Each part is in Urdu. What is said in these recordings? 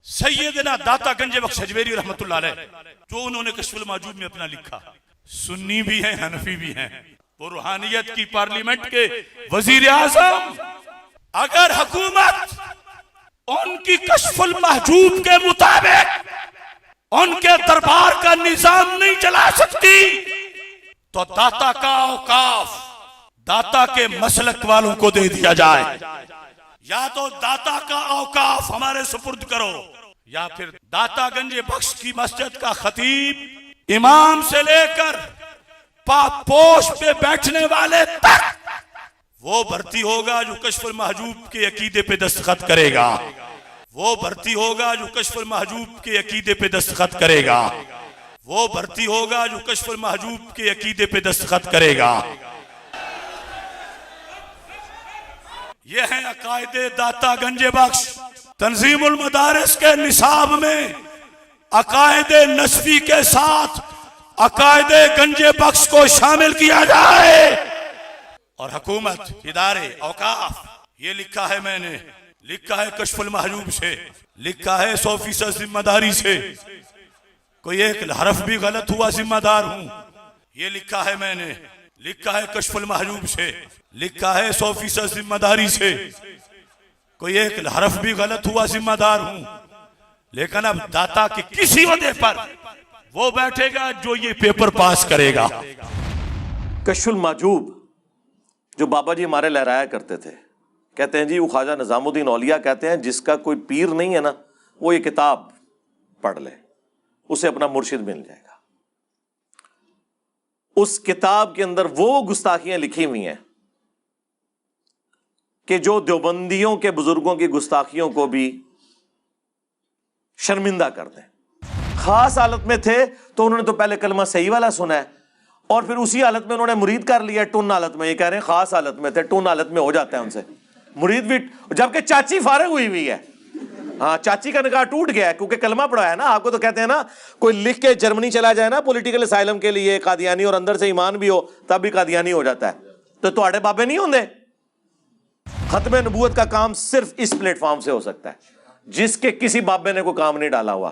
سیدنا داتا گنج بخش حجویری رحمت اللہ علیہ، جو انہوں نے کشف المحجوب میں اپنا لکھا، سنی بھی ہیں حنفی بھی ہیں، وہ روحانیت کی پارلیمنٹ کے وزیر اعظم، اگر حکومت ان کی کشف المحجوب کے مطابق ان کے دربار کا نظام نہیں چلا سکتی تو داتا کا اوقاف داتا کے مسلک والوں کو دے دیا جائے، یا تو داتا کا اوقاف ہمارے سپرد کرو، یا پھر داتا گنج بخش کی مسجد کا خطیب امام سے لے کر پاپوش پہ بیٹھنے والے تک وہ بھرتی ہوگا جو کشف المحجوب کے عقیدے پہ دستخط کرے گا، وہ بھرتی ہوگا جو کشف المحجوب کے عقیدے پہ دستخط کرے گا، وہ بھرتی ہوگا جو کشف المحجوب کے عقیدے پہ دستخط کرے گا۔ یہ ہیں عقائد داتا گنج بخش۔ تنظیم المدارس کے نصاب میں عقائد نسبی کے ساتھ عقائد گنج بخش کو شامل کیا جائے، اور حکومت، ادارے، اوقاف، یہ لکھا ہے میں نے، لکھا ہے کشف المحجوب سے، لکھا ہے 100% ذمہ داری سے، کوئی ایک حرف بھی غلط ہوا ذمہ دار ہوں، یہ لکھا ہے میں نے، لکھا ہے کشف المحجوب سے، لکھا ہے 100% ذمہ داری سے، کوئی ایک حرف بھی غلط ہوا ذمہ دار ہوں۔ لیکن اب داتا کے کسی عہدے پر وہ بیٹھے گا جو یہ پیپر پاس کرے گا۔ کشف المحجوب جو بابا جی ہمارے لہرایا کرتے تھے، کہتے ہیں جی وہ خواجہ نظام الدین اولیاء کہتے ہیں جس کا کوئی پیر نہیں ہے نا، وہ یہ کتاب پڑھ لے، اسے اپنا مرشد مل جائے گا۔ اس کتاب کے اندر وہ گستاخیاں لکھی ہوئی ہیں کہ جو دیوبندیوں کے بزرگوں کی گستاخیوں کو بھی شرمندہ کر دیں۔ خاص حالت میں تھے تو انہوں نے تو پہلے کلمہ صحیح والا سنا ہے، اور پھر اسی حالت میں انہوں نے مرید کر لیا، ٹن حالت میں۔ یہ کہہ رہے ہیں خاص حالت میں تھے، ٹن حالت میں ہو جاتا ہے ان سے مرید بھی، جبکہ چاچی فارغ ہوئی ہے۔ ہاں، چاچی کا نکاح ٹوٹ گیا ہے کیونکہ کلمہ پڑھا ہے نا۔ آپ کو تو کہتے ہیں نا، کوئی لکھ کے جرمنی چلا جائے نا پولیٹیکل اسائلم کے لیے قادیانی، اور اندر سے ایمان بھی ہو تب بھی قادیانی ہو جاتا ہے، تو تواڈے بابے نہیں ہوندے۔ ختم نبوت کا کام صرف اس پلیٹ فارم سے ہو سکتا ہے، جس کے کسی بابے نے کوئی کام نہیں ڈالا ہوا۔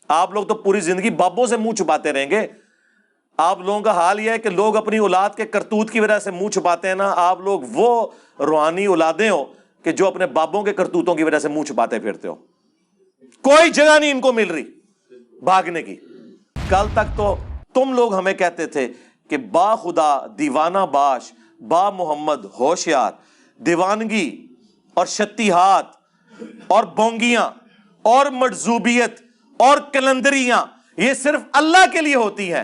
آپ لوگ تو پوری زندگی بابوں سے منہ چھپاتے رہیں گے۔ آپ لوگوں کا حال یہ ہے کہ لوگ اپنی اولاد کے کرتوت کی وجہ سے منہ چھپاتے ہیں نا، آپ لوگ وہ روحانی اولادیں ہو کہ جو اپنے بابوں کے کرتوتوں کی وجہ سے منہ چھپاتے پھرتے ہو۔ کوئی جگہ نہیں ان کو مل رہی بھاگنے کی۔ کل تک تو تم لوگ ہمیں کہتے تھے کہ با خدا دیوانہ باش، با محمد ہوشیار، دیوانگی اور شتیہات اور بونگیاں اور مجذوبیت اور کلندریاں یہ صرف اللہ کے لیے ہوتی ہیں،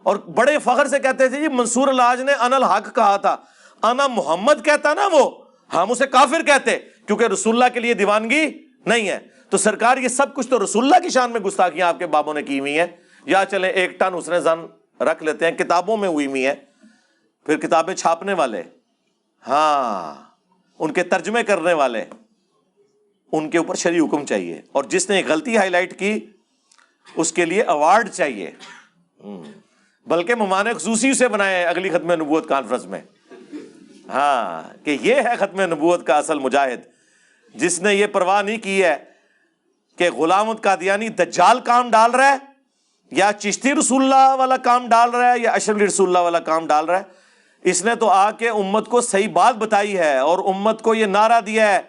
اور بڑے فخر سے کہتے تھے جی منصور الحاج نے انا الحق کہا تھا، انا محمد کہتا نا وہ، ہم اسے کافر کہتے کیونکہ رسول اللہ کے لیے دیوانگی نہیں ہے۔ تو سرکار یہ سب کچھ تو رسول اللہ کی شان میں گستاخیاں آپ کے بابوں نے کی ہوئی ہیں، یا چلیں ایک ٹن حسن زن رکھ لیتے ہیں، کتابوں میں ہوئی ہوئی ہیں، پھر کتابیں چھاپنے والے، ہاں ان کے ترجمے کرنے والے، ان کے اوپر شرعی حکم چاہیے، اور جس نے غلطی ہائی لائٹ کی اس کے لیے ایوارڈ چاہیے، بلکہ مہمان خصوصی سے بنائے اگلی ختم نبوت کانفرنس میں، ہاں کہ یہ ہے ختم نبوت کا اصل مجاہد، جس نے یہ پرواہ نہیں کی ہے کہ غلام احمد قادیانی دجال کام ڈال رہا ہے یا چشتی رسول اللہ والا کام ڈال رہا ہے یا اشرف علی رسول اللہ والا کام ڈال رہا ہے۔ اس نے تو آ کے امت کو صحیح بات بتائی ہے، اور امت کو یہ نعرہ دیا ہے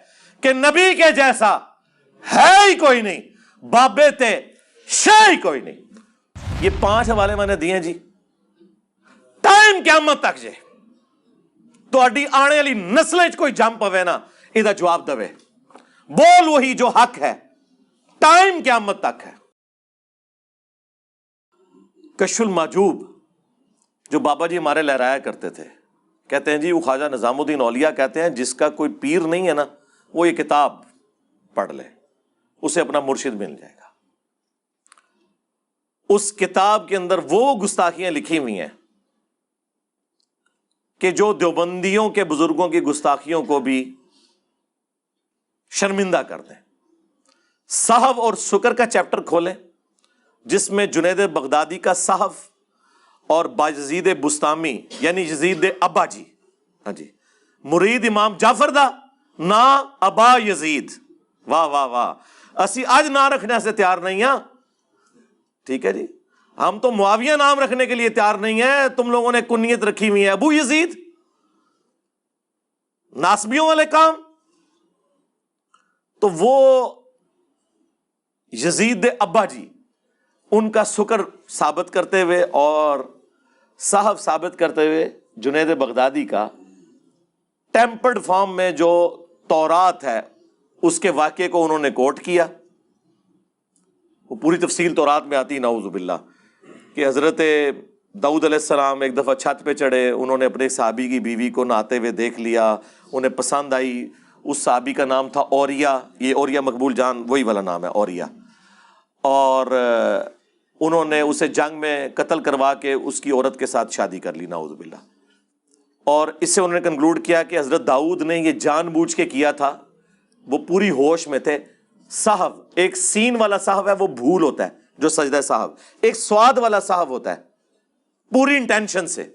کہ نبی کے جیسا ہے ہی کوئی نہیں، بابے تے شے ہی کوئی نہیں۔ یہ 5 حوالے میں نے دیے جی، ٹائم قیامت تک جے تہاڈی آنے والی نسلیں چ کوئی جم پوے نا، یہ جواب دے، بول وہی جو حق ہے، ٹائم قیامت تک ہے۔ کشف المحجوب جو بابا جی ہمارے لہرایا کرتے تھے، کہتے ہیں جی وہ خواجہ نظام الدین اولیاء کہتے ہیں جس کا کوئی پیر نہیں ہے نا، وہ یہ کتاب پڑھ لے، اسے اپنا مرشد مل جائے گا۔ اس کتاب کے اندر وہ گستاخیاں لکھی ہوئی ہیں کہ جو دیوبندیوں کے بزرگوں کی گستاخیوں کو بھی شرمندہ کر دیں۔ صحف اور شکر کا چیپٹر کھولیں، جس میں جنید بغدادی کا صحف اور بایزید بستامی یعنی یزید ابا جی، ہاں جی، مرید امام جعفر دا نا ابا یزید، واہ واہ واہ، اسی آج نہ رکھنے سے تیار نہیں ہیں. ٹھیک ہے جی, ہم تو معاویہ نام رکھنے کے لیے تیار نہیں ہیں, تم لوگوں نے کنیت رکھی ہوئی ہے ابو یزید, ناسبیوں والے کام. تو وہ یزید ابا جی ان کا سکر ثابت کرتے ہوئے اور صاحب ثابت کرتے ہوئے جنید بغدادی کا ٹیمپرڈ فارم میں جو تورات ہے اس کے واقعے کو انہوں نے کوٹ کیا. وہ پوری تفصیل تورات میں آتی, نعوذ باللہ, کہ حضرت داؤد علیہ السلام ایک دفعہ چھت پہ چڑھے, انہوں نے اپنے صحابی کی بیوی کو نہاتے ہوئے دیکھ لیا, انہیں پسند آئی. اس صحابی کا نام تھا اوریا, یہ اوریا مقبول جان وہی والا نام ہے اوریا, اور انہوں نے اسے جنگ میں قتل کروا کے اس کی عورت کے ساتھ شادی کر لی, نعوذ باللہ. اور اس سے انہوں نے کنکلوڈ کیا کہ حضرت داؤد نے یہ جان بوجھ کے کیا تھا, وہ پوری ہوش میں تھے. صاحب, ایک سین والا صاحب ہے وہ بھول ہوتا ہے جو سجدہ صاحب, ایک سواد والا صاحب ہوتا ہے پوری انٹینشن سے.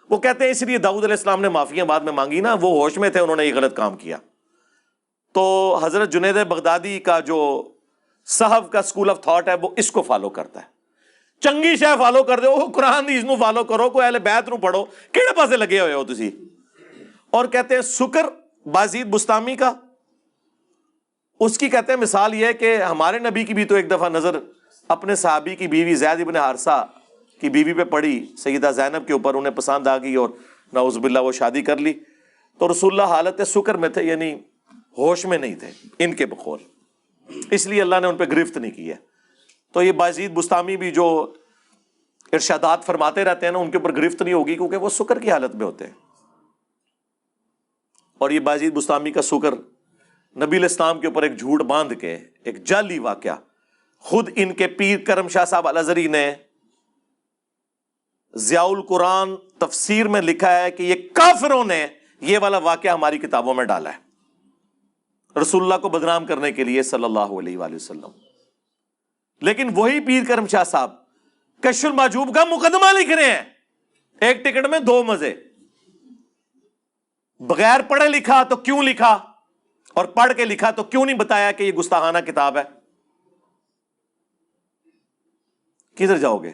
وہ کہتے ہیں اس لیے داؤد علیہ السلام نے معافیاں بعد میں مانگی نا, وہ ہوش میں تھے, انہوں نے یہ غلط کام کیا. تو حضرت جنید بغدادی کا جو صاحب کا اسکول آف تھاٹ ہے وہ اس کو فالو کرتا ہے. چنگی شے فالو کر دو, قرآن دی اس نو فالو کرو, کوئی اہل بیت نو پڑھو, کیڑے پاسے لگے ہوئے ہو تسی. اور کہتے ہیں سکر بازید بستامی کا, اس کی کہتے ہیں مثال یہ ہے کہ ہمارے نبی کی بھی تو ایک دفعہ نظر اپنے صحابی کی بیوی زید ابن حارثہ کی بیوی پہ پڑی, سیدہ زینب کے اوپر, انہیں پسند آ گئی اور نعوذ باللہ وہ شادی کر لی. تو رسول اللہ حالت سکر میں تھے, یعنی ہوش میں نہیں تھے ان کے بقول, اس لیے اللہ نے ان پہ گرفت نہیں کی ہے. تو یہ بازید بستامی بھی جو ارشادات فرماتے رہتے ہیں نا, ان کے اوپر گرفت نہیں ہوگی کیونکہ وہ سکر کی حالت میں ہوتے ہیں. اور یہ بازید بستامی کا سکر نبی علیہ السلام کے اوپر ایک جھوٹ باندھ کے, ایک جعلی واقعہ, خود ان کے پیر کرم شاہ صاحب الازہری نے ضیاء القرآن تفسیر میں لکھا ہے کہ یہ کافروں نے یہ والا واقعہ ہماری کتابوں میں ڈالا ہے رسول اللہ کو بدنام کرنے کے لیے صلی اللہ علیہ وآلہ وسلم. لیکن وہی پیر کرم شاہ صاحب کشف المحجوب کا مقدمہ لکھ رہے ہیں, ایک ٹکٹ میں دو مزے. بغیر پڑھے لکھا تو کیوں لکھا, اور پڑھ کے لکھا تو کیوں نہیں بتایا کہ یہ گستاخانہ کتاب ہے. کدھر جاؤ گے؟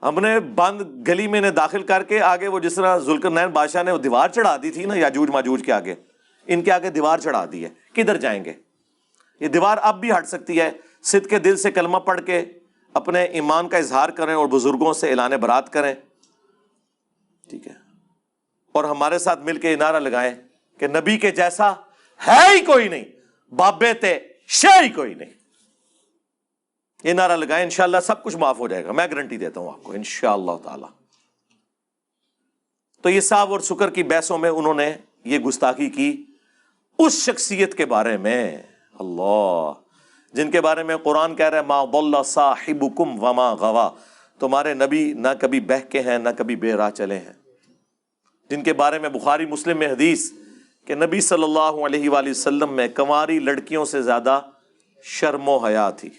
ہم نے بند گلی میں انہیں داخل کر کے آگے وہ جس طرح ذوالقرنین بادشاہ نے وہ دیوار چڑھا دی تھی نا یاجوج ماجوج کے آگے, ان کے آگے دیوار چڑھا دی ہے. کدھر جائیں گے؟ یہ دیوار اب بھی ہٹ سکتی ہے. صدق کے دل سے کلمہ پڑھ کے اپنے ایمان کا اظہار کریں اور بزرگوں سے اعلان برات کریں, ٹھیک ہے, اور ہمارے ساتھ مل کے یہ نعرہ لگائیں کہ نبی کے جیسا ہے ہی کوئی نہیں, بابے تے شے ہی کوئی نہیں. یہ نعرہ لگائیں, انشاءاللہ سب کچھ معاف ہو جائے گا, میں گارنٹی دیتا ہوں آپ کو انشاءاللہ تعالی. تو یہ صاحب اور سکر کی بحثوں میں انہوں نے یہ گستاخی کی اس شخصیت کے بارے میں, اللہ, جن کے بارے میں قرآن کہہ رہا ہے ما ضل صاحبکم وما غوا, تمہارے نبی نہ کبھی بہکے ہیں نہ کبھی بے راہ چلے ہیں. جن کے بارے میں بخاری مسلم میں حدیث کہ نبی صلی اللہ علیہ وآلہ وسلم میں کنواری لڑکیوں سے زیادہ شرم و حیا تھی.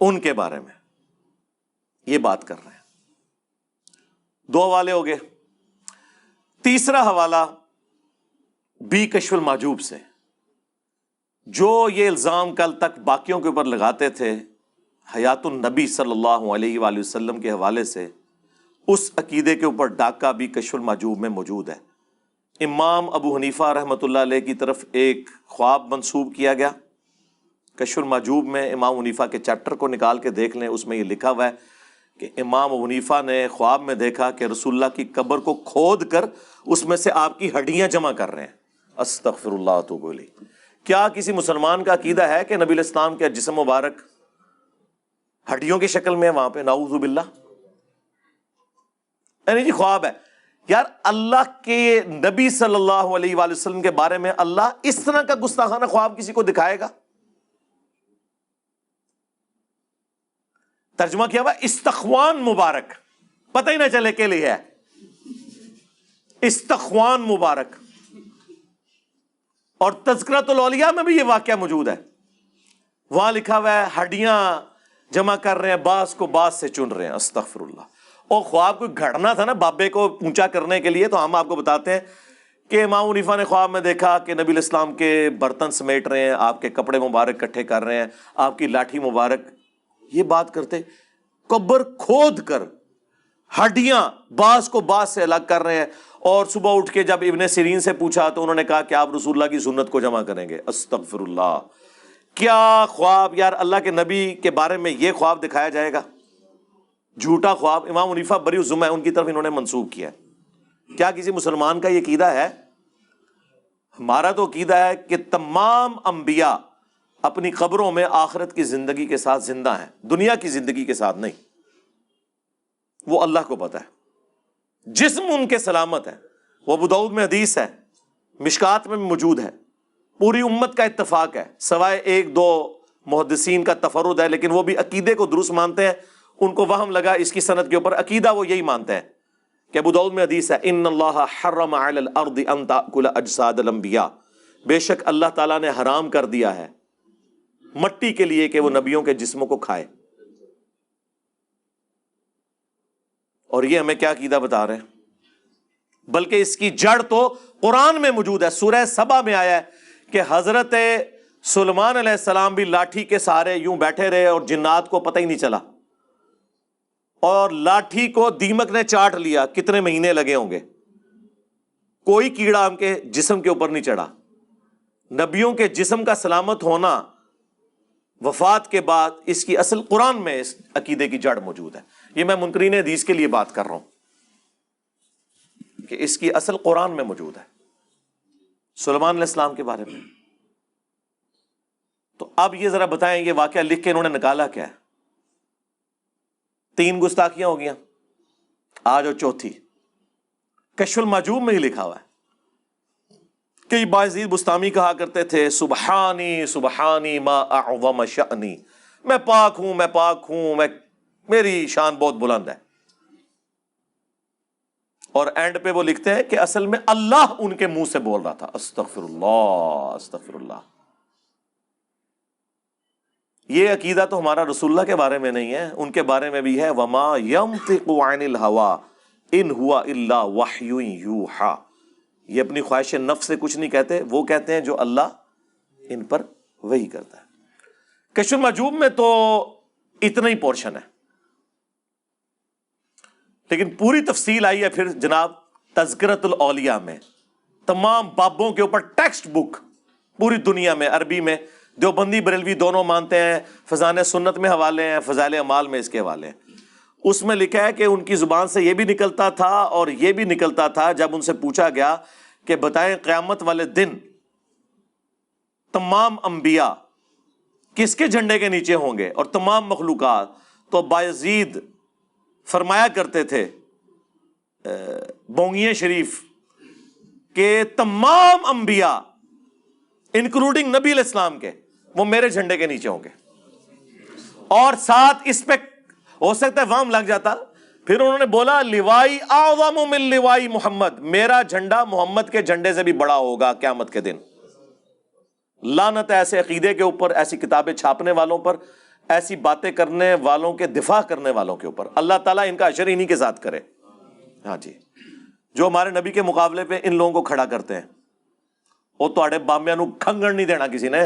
ان کے بارے میں یہ بات کر رہے ہیں. دو حوالے ہو گئے. تیسرا حوالہ بھی کشف المحجوب سے, جو یہ الزام کل تک باقیوں کے اوپر لگاتے تھے حیات النبی صلی اللہ علیہ وآلہ وسلم کے حوالے سے, اس عقیدے کے اوپر ڈاکہ بھی کشف المحجوب میں موجود ہے. امام ابو حنیفہ رحمۃ اللہ علیہ کی طرف ایک خواب منسوب کیا گیا. کشف المحجوب میں امام حنیفہ کے چیپٹر کو نکال کے دیکھ لیں, اس میں یہ لکھا ہوا ہے کہ امام ابو حنیفہ نے خواب میں دیکھا کہ رسول اللہ کی قبر کو کھود کر اس میں سے آپ کی ہڈیاں جمع کر رہے ہیں. استغفر اللہ واتوب الیہ. کیا کسی مسلمان کا عقیدہ ہے کہ نبی علیہ السلام کا جسم مبارک ہڈیوں کی شکل میں وہاں پہ؟ نعوذ باللہ. یعنی جی خواب ہے یار, اللہ کے نبی صلی اللہ علیہ وآلہ وسلم کے بارے میں اللہ اس طرح کا گستاخانہ خواب کسی کو دکھائے گا؟ ترجمہ کیا ہوا استخوان مبارک, پتہ ہی نہ چلے کے لیے ہے استخوان مبارک. اور تذکرۃ الاولیاء میں بھی یہ واقعہ موجود ہے, وہاں لکھا ہوا ہے ہڈیاں جمع کر رہے ہیں, باز کو باز سے چن رہے ہیں. استغفر اللہ. اور خواب کوئی گھڑنا تھا نا بابے کو اونچا کرنے کے لیے, تو ہم آپ کو بتاتے ہیں کہ امام حنیفہ نے خواب میں دیکھا کہ نبی علیہ السلام کے برتن سمیٹ رہے ہیں، آپ کے کپڑے مبارک اکٹھے کر رہے ہیں، آپ کی لاٹھی مبارک. یہ بات کرتے قبر کھود کر ہڈیاں بعض کو بعض سے الگ کر رہے ہیں. اور صبح اٹھ کے جب ابن سیرین سے پوچھا تو انہوں نے کہا کہ آپ رسول اللہ کی سنت کو جمع کریں گے. استغفر اللہ. کیا خواب یار، اللہ کے نبی کے بارے میں یہ خواب دکھایا جائے گا؟ جھوٹا خواب. امام حنیفہ بری الذمہ ہے، ان کی طرف انہوں نے منسوب کیا. کیا کسی مسلمان کا یہ عقیدہ ہے؟ ہمارا تو عقیدہ ہے کہ تمام انبیاء اپنی قبروں میں آخرت کی زندگی کے ساتھ زندہ ہیں، دنیا کی زندگی کے ساتھ نہیں. وہ اللہ کو پتہ ہے. جسم ان کے سلامت ہے. وہ ابو داؤد میں حدیث ہے، مشکات میں موجود ہے، پوری امت کا اتفاق ہے، سوائے ایک دو محدثین کا تفرد ہے، لیکن وہ بھی عقیدے کو درست مانتے ہیں. ان کو وہم لگا اس کی سند کے اوپر، عقیدہ وہ یہی مانتے ہیں کہ ابو داؤد میں حدیث ہے، ان اللہ حرم علی الارض ان تاکل اجساد الانبیاء، بے شک اللہ تعالیٰ نے حرام کر دیا ہے مٹی کے لیے کہ وہ نبیوں کے جسموں کو کھائے. اور یہ ہمیں کیا عقیدہ بتا رہے ہیں؟ بلکہ اس کی جڑ تو قرآن میں موجود ہے. سورہ سبا میں آیا ہے کہ حضرت سلیمان علیہ السلام بھی لاٹھی کے سہارے یوں بیٹھے رہے اور جنات کو پتہ ہی نہیں چلا، اور لاٹھی کو دیمک نے چاٹ لیا. کتنے مہینے لگے ہوں گے، کوئی کیڑا ان کے جسم کے اوپر نہیں چڑھا. نبیوں کے جسم کا سلامت ہونا وفات کے بعد، اس کی اصل قرآن میں اس عقیدے کی جڑ موجود ہے. یہ میں منکرین حدیث کے لیے بات کر رہا ہوں کہ اس کی اصل قرآن میں موجود ہے سلیمان علیہ السلام کے بارے میں. تو اب یہ ذرا بتائیں، یہ واقعہ لکھ کے انہوں نے نکالا کیا ہے؟ 3 گستاخیاں ہو گیا. آج اور چوتھی. کشف المحجوب میں ہی لکھا ہوا ہے کہ بایزید بستامی کہا کرتے تھے، سبحانی سبحانی ما اعظم شأنی، میں پاک ہوں، میں پاک ہوں، میری شان بہت بلند ہے. اور اینڈ پہ وہ لکھتے ہیں کہ اصل میں اللہ ان کے منہ سے بول رہا تھا. استغفر اللہ استغفر اللہ. یہ عقیدہ تو ہمارا رسول اللہ کے بارے میں نہیں ہے، ان کے بارے میں بھی ہے. وما ينطق عن الهوى ان هو الا وحی یوحى. یہ اپنی خواہش نفس سے کچھ نہیں کہتے، وہ کہتے ہیں جو اللہ ان پر وحی کرتا ہے. کشف المحجوب میں تو اتنا ہی پورشن ہے، لیکن پوری تفصیل آئی ہے پھر جناب تذکرۃ الاولیاء میں. تمام بابوں کے اوپر ٹیکسٹ بک پوری دنیا میں، عربی میں دیوبندی بریلوی دونوں مانتے ہیں، فضائل سنت میں حوالے ہیں، فضائل اعمال میں اس کے حوالے ہیں. اس میں لکھا ہے کہ ان کی زبان سے یہ بھی نکلتا تھا اور یہ بھی نکلتا تھا جب ان سے پوچھا گیا کہ بتائیں قیامت والے دن تمام انبیاء کس کے جھنڈے کے نیچے ہوں گے اور تمام مخلوقات، تو بایزید فرمایا کرتے تھے بونگیے شریف کہ تمام انبیاء انکلوڈنگ نبی علیہ السلام کے، وہ میرے جھنڈے کے نیچے ہوں گے. اور ساتھ اس پہ ہو سکتا ہے وام لگ جاتا، پھر انہوں نے بولا لوائی اعظم من لوائی محمد، میرا جھنڈا محمد کے جھنڈے سے بھی بڑا ہوگا قیامت کے دن. لعنت ایسے عقیدے کے اوپر، ایسی کتابیں چھاپنے والوں پر، ایسی باتیں کرنے والوں کے دفاع کرنے والوں کے اوپر. اللہ تعالیٰ ان کا اشر انہی کے ساتھ کرے. ہاں جی، جو ہمارے نبی کے مقابلے پہ ان لوگوں کو کھڑا کرتے ہیں، وہ تواڈے بامبیاں نو کھنگڑ نہیں دینا کسی نے.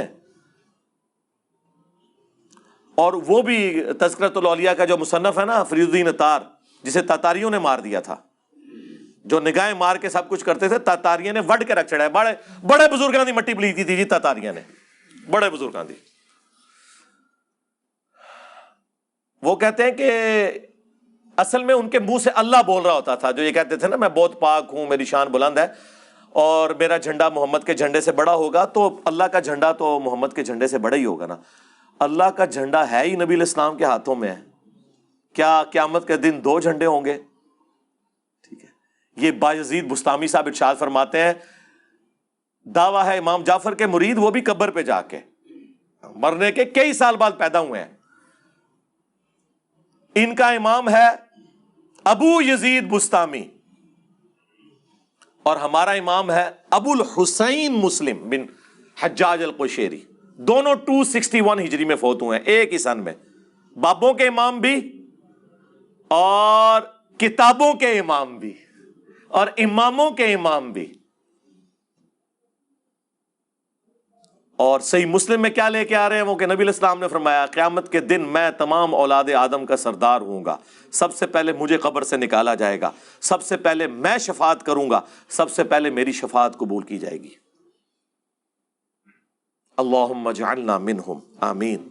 اور وہ بھی تذکرۃ الاولیاء کا جو مصنف ہے نا فرید الدین اتار، جسے تاتاریوں نے مار دیا تھا، جو نگاہیں مار کے سب کچھ کرتے تھے، تاتاریوں نے وڈ کے رکھ چڑھا ہے. بڑے بڑے بزرگاں دی مٹی پلیتی تھی جی تاتاریوں نے، بڑے بزرگاں دی. وہ کہتے ہیں کہ اصل میں ان کے منہ سے اللہ بول رہا ہوتا تھا، جو یہ کہتے تھے نا میں بہت پاک ہوں، میری شان بلند ہے اور میرا جھنڈا محمد کے جھنڈے سے بڑا ہوگا. تو اللہ کا جھنڈا تو محمد کے جھنڈے سے بڑا ہی ہوگا نا. اللہ کا جھنڈا ہے ہی نبی علیہ السلام کے ہاتھوں میں ہے. کیا قیامت کے دن 2 جھنڈے ہوں گے؟ ٹھیک ہے. یہ بایزید بستامی صاحب ارشاد فرماتے ہیں، دعویٰ ہے امام جعفر کے مرید، وہ بھی قبر پہ جا کے مرنے کے کئی سال بعد پیدا ہوئے ہیں. ان کا امام ہے ابو یزید بستامی اور ہمارا امام ہے ابو الحسین مسلم بن حجاج القشیری. دونوں 261 ہجری میں فوت ہوئے ہیں، ایک ہی سن میں. بابوں کے امام بھی اور کتابوں کے امام بھی اور اماموں کے امام بھی. اور صحیح مسلم میں کیا لے کے آ رہے ہیں وہ کہ نبی علیہ السلام نے فرمایا قیامت کے دن میں تمام اولاد آدم کا سردار ہوں گا، سب سے پہلے مجھے قبر سے نکالا جائے گا، سب سے پہلے میں شفاعت کروں گا، سب سے پہلے میری شفاعت قبول کی جائے گی۔ اللہم اجعلنا منہم، آمین۔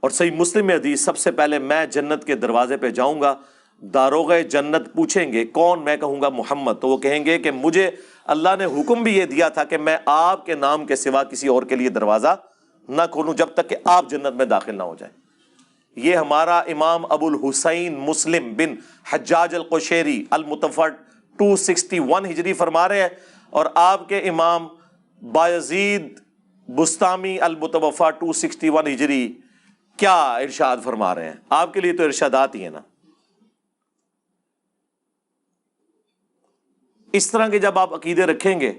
اور صحیح مسلم میں حدیث، سب سے پہلے میں جنت کے دروازے پہ جاؤں گا، داروغ جنت پوچھیں گے کون؟ میں کہوں گا محمد، تو وہ کہیں گے کہ مجھے اللہ نے حکم بھی یہ دیا تھا کہ میں آپ کے نام کے سوا کسی اور کے لیے دروازہ نہ کھولوں جب تک کہ آپ جنت میں داخل نہ ہو جائیں۔ یہ ہمارا امام ابو الحسین مسلم بن حجاج القشیری المتوفی 261 ہجری فرما رہے ہیں، اور آپ کے امام بایزید بستامی المتوفی 261 ہجری کیا ارشاد فرما رہے ہیں؟ آپ کے لیے تو ارشادات ہی ہیں نا۔ اس طرح کے جب آپ عقیدے رکھیں گے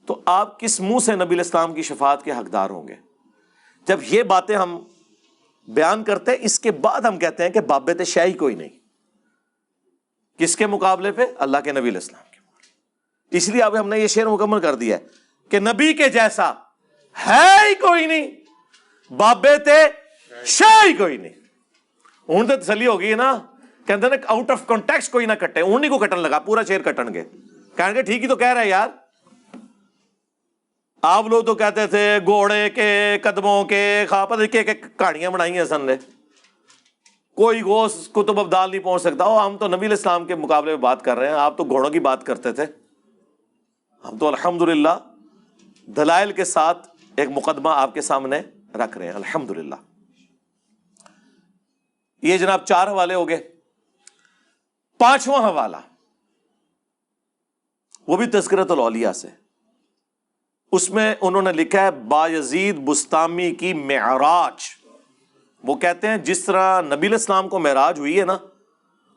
تو آپ کس منہ سے نبی الاسلام کی شفاعت کے حقدار ہوں گے؟ جب یہ باتیں ہم بیان کرتے ہیں، اس کے بعد ہم کہتے ہیں کہ بابت شیعی کوئی نہیں، کس کے مقابلے پہ؟ اللہ کے نبی علیہ السلام کے۔ اس لیے اب ہم نے یہ شعر مکمل کر دیا ہے کہ نبی کے جیسا ہے ہی کوئی نہیں، بابت شیعی کوئی نہیں۔ ہوں تو تسلی ہو گئی نا، کہتے ہیں آؤٹ آف کانٹیکسٹ کوئی نہ کٹے، اونی کو کٹن لگا، پورا شعر کٹن گے، کہیں گے ٹھیک ہی تو کہہ رہے یار۔ آپ لوگ تو کہتے تھے گھوڑے کے قدموں کے خاپت کے کہانیاں بنائی ہیں سن نے، کوئی گوشت کتب ابدال نہیں پہنچ سکتا۔ ہم تو نبی علیہ السلام کے مقابلے میں بات کر رہے ہیں، آپ تو گھوڑوں کی بات کرتے تھے، ہم تو الحمدللہ دلائل کے ساتھ ایک مقدمہ آپ کے سامنے رکھ رہے ہیں الحمدللہ۔ یہ جناب 4 حوالے ہو گئے۔ 5واں حوالہ وہ بھی تذکرۃ الاولیاء سے، اس میں انہوں نے لکھا ہے بایزید بستامی کی معراج۔ وہ کہتے ہیں جس طرح نبی علیہ السلام کو معراج ہوئی ہے نا،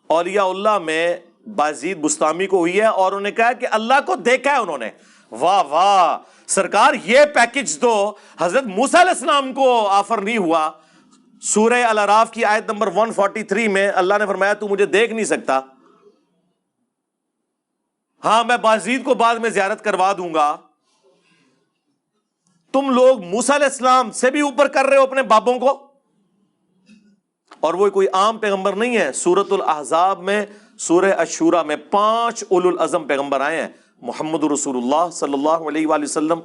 اولیاء اللہ میں بایزید بستامی کو ہوئی ہے، اور انہوں نے کہا کہ اللہ کو دیکھا ہے انہوں نے۔ واہ واہ سرکار، یہ پیکج تو حضرت موسیٰ علیہ السلام کو آفر نہیں ہوا۔ سورہ الاعراف کی آیت نمبر 143 میں اللہ نے فرمایا تو مجھے دیکھ نہیں سکتا، ہاں میں بازید کو بعد میں زیارت کروا دوں گا۔ تم لوگ موسیٰ علیہ السلام سے بھی اوپر کر رہے ہو اپنے بابوں کو، اور وہ کوئی عام پیغمبر نہیں ہے۔ سورۃ الاحزاب میں، سورہ الشورى میں 5 اولو العزم پیغمبر آئے ہیں، محمد رسول اللہ صلی اللہ علیہ وآلہ وسلم،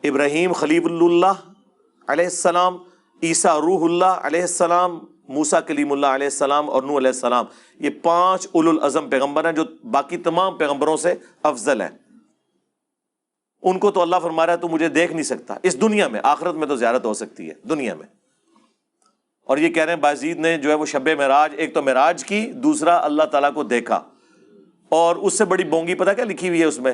ابراہیم خلیل اللہ علیہ السلام، عیسیٰ روح اللہ علیہ السلام، موسیٰ کلیم اللہ علیہ السلام، اور نوح علیہ السلام۔ یہ 5 اولو العزم پیغمبر ہیں جو باقی تمام پیغمبروں سے افضل ہیں۔ ان کو تو اللہ فرما رہا ہے تو مجھے دیکھ نہیں سکتا اس دنیا میں، آخرت میں تو زیارت ہو سکتی ہے دنیا میں۔ اور یہ کہہ رہے ہیں بازید نے جو ہے وہ شب معراج، ایک تو معراج کی، دوسرا اللہ تعالیٰ کو دیکھا۔ اور اس سے بڑی بونگی پتہ کیا لکھی ہوئی ہے اس میں؟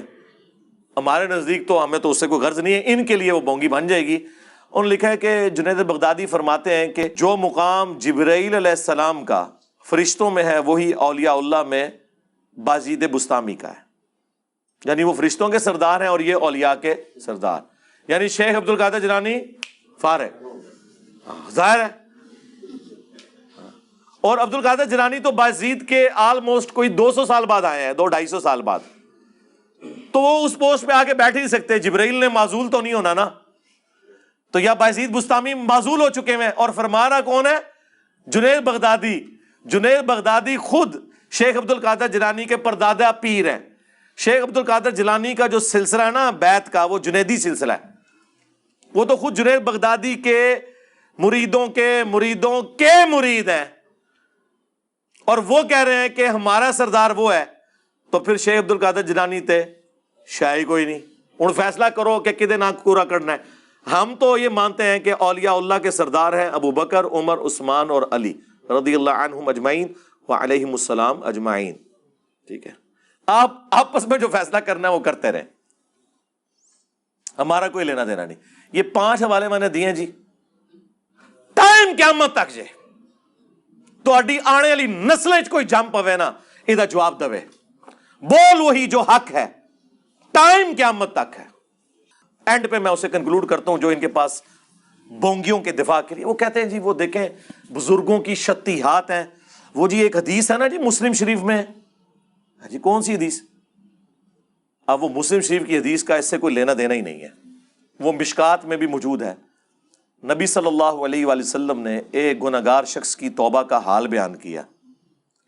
ہمارے نزدیک تو ہمیں تو اس سے کوئی غرض نہیں ہے، ان کے لیے وہ بونگی بن جائے گی۔ انہوں نے لکھا ہے کہ جنید بغدادی فرماتے ہیں کہ جو مقام جبرائیل علیہ السلام کا فرشتوں میں ہے وہی اولیاء اللہ میں بازید بستامی کا ہے، یعنی وہ فرشتوں کے سردار ہیں اور یہ اولیاء کے سردار، یعنی شیخ عبد القادر جیلانی فارغ ظاہر ہے، اور عبد القادر جیلانی تو بازید کے آلموسٹ کوئی 200 سال بعد آئے ہیں، 200-250 سال بعد، تو وہ اس پوسٹ پہ آ کے بیٹھ ہی سکتے۔ جبرائیل نے معزول تو نہیں ہونا نا، تو یا بازید بستامی معزول ہو چکے ہیں، اور فرما رہا کون ہے؟ جنید بغدادی۔ جنید بغدادی خود شیخ عبد القادر جیلانی کے پردادا پیر ہیں۔ شیخ عبد القادر جیلانی کا جو سلسلہ ہے نا بیعت کا، وہ جنیدی سلسلہ ہے، وہ تو خود جنید بغدادی کے مریدوں کے مرید ہیں، اور وہ کہہ رہے ہیں کہ ہمارا سردار وہ ہے، تو پھر شیخ عبد القادر جیلانی تے شاہی کوئی نہیں۔ ہوں فیصلہ کرو کہ کدے نہ پورا کرنا ہے۔ ہم تو یہ مانتے ہیں کہ اولیاء اللہ کے سردار ہیں ابو بکر، عمر، عثمان اور علی رضی اللہ عنہم اجمعین وعلیہم السلام اجمعین۔ ٹھیک ہے، آپ آپس میں جو فیصلہ کرنا ہے وہ کرتے رہیں، ہمارا کوئی لینا دینا نہیں۔ یہ 5 حوالے میں نے دیے ہیں جی، ٹائم قیامت تک جے تہاڈی آنے والی نسلیں کوئی جم پوے نا یہ جواب دے، بول وہی جو حق ہے، ٹائم قیامت تک ہے۔ اینڈ پہ میں اسے کنکلوڈ کرتا ہوں جو ان کے پاس بونگیوں کے دفاع کے لیے وہ کہتے ہیں جی وہ دیکھیں بزرگوں کی شتیہات ہیں، وہ جی ایک حدیث ہے نا جی مسلم شریف میں، جی کون سی حدیث؟ اب وہ مسلم شریف کی حدیث کا اس سے کوئی لینا دینا ہی نہیں ہے، وہ مشکات میں بھی موجود ہے. نبی صلی اللہ علیہ وآلہ وسلم نے ایک گنہگار شخص کی توبہ کا حال بیان کیا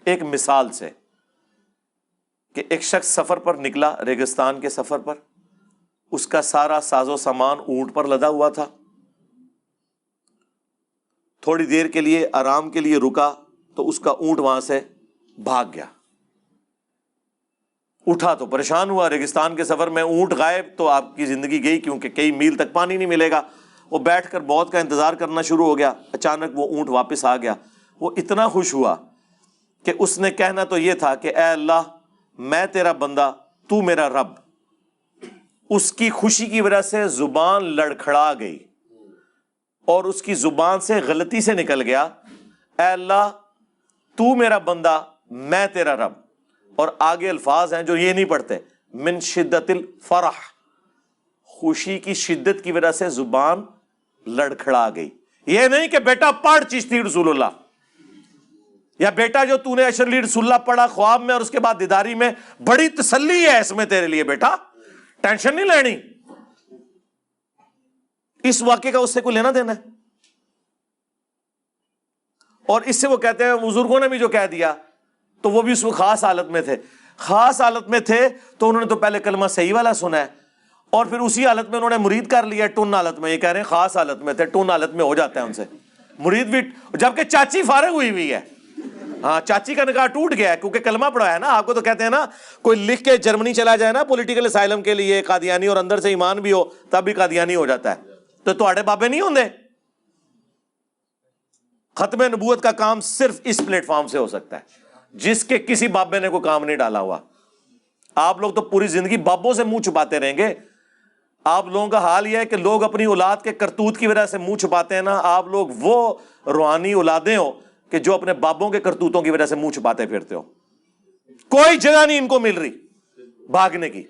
ایک مثال سے کہ ایک شخص سفر پر نکلا، ریگستان کے سفر پر، اس کا سارا ساز و سامان اونٹ پر لدا ہوا تھا. تھوڑی دیر کے لیے آرام کے لیے رکا تو اس کا اونٹ وہاں سے بھاگ گیا. اٹھا تو پریشان ہوا، ریگستان کے سفر میں اونٹ غائب تو آپ کی زندگی گئی، کیونکہ کئی میل تک پانی نہیں ملے گا. وہ بیٹھ کر موت کا انتظار کرنا شروع ہو گیا. اچانک وہ اونٹ واپس آ گیا. وہ اتنا خوش ہوا کہ اس نے کہنا تو یہ تھا کہ اے اللہ میں تیرا بندہ، تو میرا رب. اس کی خوشی کی وجہ سے زبان لڑکھڑا گئی اور اس کی زبان سے غلطی سے نکل گیا اے اللہ تو میرا بندہ میں تیرا رب. اور آگے الفاظ ہیں جو یہ نہیں پڑھتے، من شدت الفرح، خوشی کی شدت کی وجہ سے زبان لڑکھڑا گئی. یہ نہیں کہ بیٹا پڑھ چشتی رسول اللہ، یا بیٹا جو تو نے اشرلی رسول اللہ پڑھا خواب میں اور اس کے بعد دیداری میں، بڑی تسلی ہے اس میں تیرے لیے، بیٹا ٹینشن نہیں لینی. اس واقعے کا اس سے کوئی لینا دینا ہے؟ اور اس سے وہ کہتے ہیں بزرگوں نے بھی جو کہہ دیا تو وہ بھی اس میں خاص حالت میں تھے. خاص حالت میں تھے تو انہوں نے تو پہلے کلمہ صحیح والا سنا ہے اور پھر اسی حالت میں انہوں نے مرید کر لیا ٹن حالت میں. یہ کہہ رہے ہیں خاص حالت میں تھے، ٹن حالت میں ہو جاتا ہے ان سے مرید بھی. جبکہ چاچی فارغ ہوئی ہے، ہاں چاچی کا نکاح ٹوٹ گیا ہے کیونکہ کلمہ پڑھا ہے نا. آپ کو تو کہتے ہیں نا کوئی لکھ کے جرمنی چلا جائے نا پولیٹیکل اسائلم کے لیے قادیانی اور اندر سے ایمان بھی ہو تب بھی قادیانی ہو جاتا ہے. تو تواڈے بابے نہیں ہوندے. ختم نبوت کا کام صرف اس پلیٹ فارم سے ہو سکتا ہے جس کے کسی بابے نے کوئی کام نہیں ڈالا ہوا. آپ لوگ تو پوری زندگی بابوں سے منہ چھپاتے رہیں گے. آپ لوگوں کا حال یہ ہے کہ لوگ اپنی اولاد کے کرتوت کی وجہ سے منہ چھپاتے ہیں نا. آپ لوگ وہ روحانی اولادیں ہو کہ جو اپنے بابوں کے کرتوتوں کی وجہ سے منہ چھپاتے پھرتے ہو. کوئی جگہ نہیں ان کو مل رہی بھاگنے کی.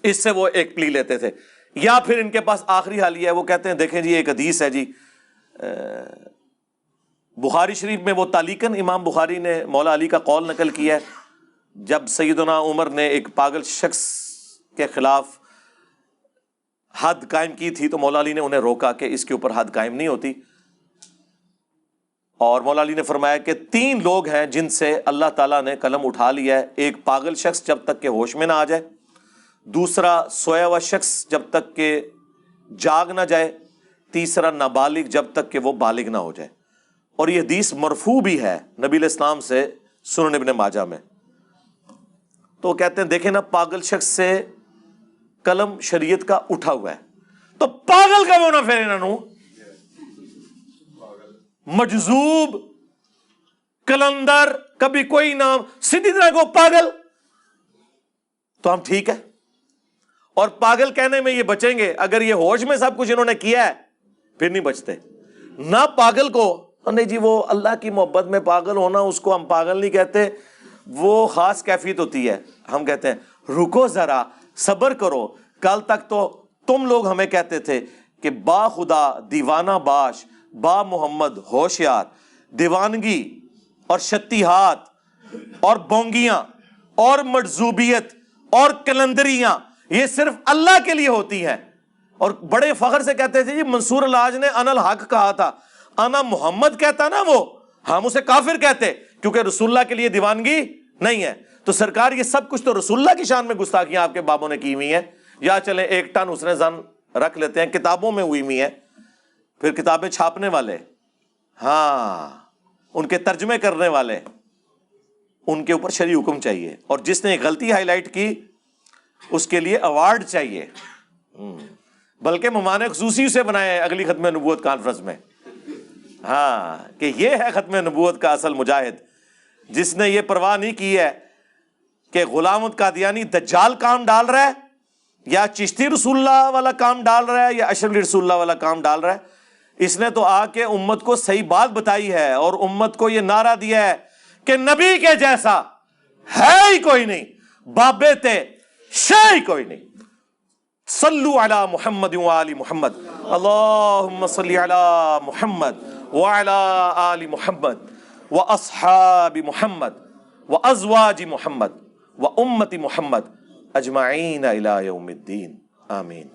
اس سے وہ ایک پلی لیتے تھے. یا پھر ان کے پاس آخری حال یہ ہے، وہ کہتے ہیں دیکھیں جی ایک حدیث ہے جی بخاری شریف میں، وہ تعلیقاً امام بخاری نے مولا علی کا قول نقل کیا ہے. جب سیدنا عمر نے ایک پاگل شخص کے خلاف حد قائم کی تھی تو مولا علی نے انہیں روکا کہ اس کے اوپر حد قائم نہیں ہوتی. اور مولا علی نے فرمایا کہ 3 لوگ ہیں جن سے اللہ تعالیٰ نے قلم اٹھا لیا ہے. ایک پاگل شخص جب تک کہ ہوش میں نہ آ جائے، دوسرا سویا ہوا شخص جب تک کہ جاگ نہ جائے، تیسرا نابالغ جب تک کہ وہ بالغ نہ ہو جائے. اور یہ حدیث مرفوع بھی ہے نبی علیہ السلام سے سنن ابن ماجہ میں. تو کہتے ہیں دیکھیں نا پاگل شخص سے قلم شریعت کا اٹھا ہوا ہے تو پاگل کا ہونا پھر انہوں مجذوب کلندر کبھی کوئی نام سیدھی طرح کو پاگل تو ہم ٹھیک ہے. اور پاگل کہنے میں یہ بچیں گے اگر یہ ہوش میں سب کچھ انہوں نے کیا ہے پھر نہیں بچتے. نہ پاگل کو نہیں جی وہ اللہ کی محبت میں پاگل ہونا اس کو ہم پاگل نہیں کہتے، وہ خاص کیفیت ہوتی ہے. ہم کہتے ہیں رکو ذرا صبر کرو، کل تک تو تم لوگ ہمیں کہتے تھے کہ با خدا دیوانہ باش، با محمد ہوشیار، دیوانگی اور شتیہات اور بونگیاں اور مجذوبیت اور کلندریاں یہ صرف اللہ کے لیے ہوتی ہیں. اور بڑے فخر سے کہتے تھے جی منصور الحاج نے انا الحق کہا تھا، انا محمد کہتا نا وہ ہم اسے کافر کہتے کیونکہ رسول اللہ کے لیے دیوانگی نہیں ہے. تو سرکار یہ سب کچھ تو رسول اللہ کی شان میں گستاخیاں آپ کے بابوں نے کی ہوئی ہیں. یا چلیں 1 ٹن اس نے زن رکھ لیتے ہیں، کتابوں میں ہوئی ہوئی ہیں، پھر کتابیں چھاپنے والے، ہاں ان کے ترجمے کرنے والے، ان کے اوپر شرعی حکم چاہیے. اور جس نے غلطی ہائی لائٹ کی اس کے لیے ایوارڈ چاہیے. بلکہ مہمان خصوصی سے بنائے اگلی ختم نبوت کانفرنس میں، ہاں کہ یہ ہے ختم نبوت کا اصل مجاہد جس نے یہ پرواہ نہیں کی ہے کہ غلام احمد قادیانی دجال کام ڈال رہا ہے یا چشتی رسول اللہ والا کام ڈال رہا ہے یا اشرف رسول اللہ والا کام ڈال رہا ہے. اس نے تو آ کے امت کو صحیح بات بتائی ہے اور امت کو یہ نعرہ دیا ہے کہ نبی کے جیسا ہے ہی کوئی نہیں، بابے تے شے ہی کوئی نہیں. صلو علی محمد وآل محمد، اللہم صلی علی محمد وعلی آل محمد واصحاب محمد وازواج محمد وامت محمد اجمعین الی یوم الدین، آمین.